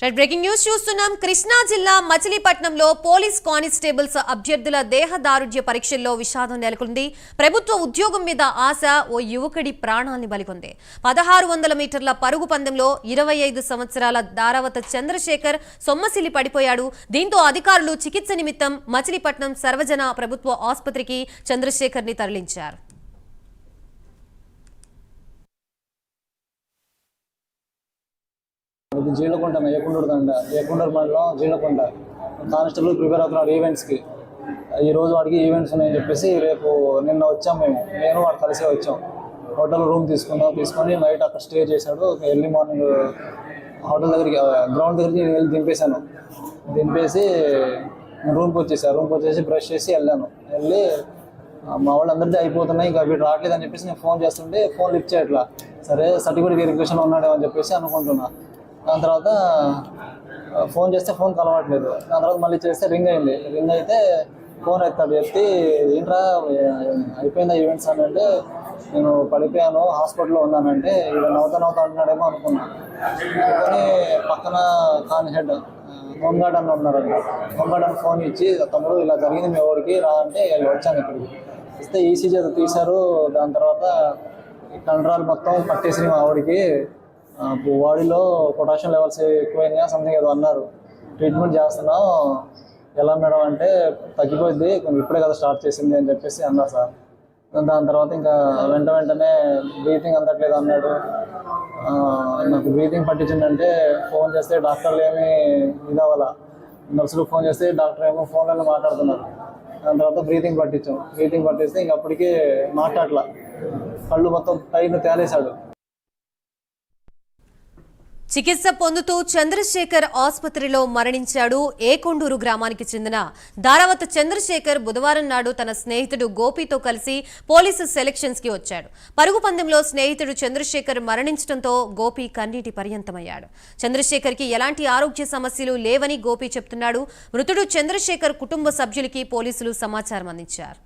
Breaking news చూస్తున్నాం. కృష్ణా జిల్లా మచిలీపట్నంలో పోలీస్ కానిస్టేబుల్స్ అభ్యర్థుల దేహదారుఢ్య పరీక్షల్లో విషాదం నెలకొంది. ప్రభుత్వ ఉద్యోగం మీద ఆశ ఓ యువకుడి ప్రాణాల్ని బలికొంది. 1600 మీటర్ల పరుగు పందెంలో 25 సంవత్సరాల దారావత చంద్రశేఖర్ సొమ్మసిల్లి పడిపోయాడు. దీంతో అధికారులు చికిత్స నిమిత్తం మచిలీపట్నం సర్వజన ప్రభుత్వ ఆసుపత్రికి చంద్రశేఖర్ ని తరలించారు. జీలకొండ ఏకుండూరు మండలం జీలకొండ కానిస్టేబుల్ ప్రిపేర్ అవుతున్నాడు ఈవెంట్స్కి. ఈ రోజు వాడికి ఈవెంట్స్ ఉన్నాయని చెప్పేసి నిన్న వచ్చాం. నేను వాడు కలిసే వచ్చాం. హోటల్ రూమ్ తీసుకొని నైట్ అక్కడ స్టే చేశాడు. ఎర్లీ మార్నింగ్ హోటల్ దగ్గరికి గ్రౌండ్ దగ్గరికి వెళ్ళి దింపేసి రూమ్కి వచ్చేసి బ్రష్ చేసి వెళ్ళి మా వాళ్ళు అందరిది అయిపోతున్నాయి, ఇంకా వీడు రావట్లేదు అని చెప్పేసి నేను ఫోన్ చేస్తుంటే ఫోన్ లిఫ్ట్ చేయట్లా. సరే సర్టిఫికేట్ వెరిఫికేషన్ ఉన్నాడు అని చెప్పేసి అనుకుంటున్నా. దాని తర్వాత ఫోన్ చేస్తే ఫోన్ కలవట్లేదు. దాని తర్వాత మళ్ళీ చేస్తే రింగ్ అయితే ఫోన్ ఎత్తి ఏంట్రా అయిపోయిందా ఈవెంట్స్ అని అంటే, నేను పడిపోయాను హాస్పిటల్లో ఉన్నానంటే ఇలా నవ్వుతా అంటున్నాడేమో అనుకున్నా. కానీ పక్కన కాన్ హెడ్ హోంగార్డ్ అన్న ఉన్నారంట. హోంగార్డ్ అని ఫోన్ ఇచ్చి, తమ్ముడు ఇలా జరిగింది మీ ఊరికి రా అంటే వచ్చాను. ఇక్కడికి ఇస్తే ఈసీజీ తీశారు. దాని తర్వాత కండరాలు మొత్తం పట్టేసి మా ఆవిడికి బాడీలో పొటాషియం లెవెల్స్ ఎక్కువైనా సంథింగ్ ఏదో అన్నారు. ట్రీట్మెంట్ చేస్తున్నాం. ఎలా మేడం అంటే తగ్గిపోద్ది, ఇప్పుడే కదా స్టార్ట్ చేసింది అని చెప్పేసి అన్నారు సార్. దాని తర్వాత ఇంకా వెంటనే బ్రీతింగ్ అందట్లేదు అన్నాడు. నాకు బ్రీతింగ్ పట్టించిందంటే ఫోన్ చేస్తే డాక్టర్లు ఏమీ ఇదవ్వాల, నర్సులు ఫోన్ చేస్తే డాక్టర్ ఏమో ఫోన్లోనే మాట్లాడుతున్నారు. దాని తర్వాత బ్రీతింగ్ పట్టిస్తే ఇంక అప్పటికి మాట్లాడలా, కళ్ళు మొత్తం పైన తేలేశాడు. చికిత్స పొందుతూ చంద్రశేఖర్ ఆసుపత్రిలో మరణించాడు. ఏకొండూరు గ్రామానికి చెందిన దారావత చంద్రశేఖర్ బుధవారం నాడు తన స్నేహితుడు గోపితో కలిసి పోలీసు సెలక్షన్స్ కి వచ్చాడు. పరుగు పందెంలో స్నేహితుడు చంద్రశేఖర్ మరణించడంతో గోపి కన్నీటి పర్యంతమయ్యాడు. చంద్రశేఖర్ కి ఎలాంటి ఆరోగ్య సమస్యలు లేవని గోపి చెప్తున్నాడు. మృతుడు చంద్రశేఖర్ కుటుంబ సభ్యులకి పోలీసులు సమాచారం అందించారు.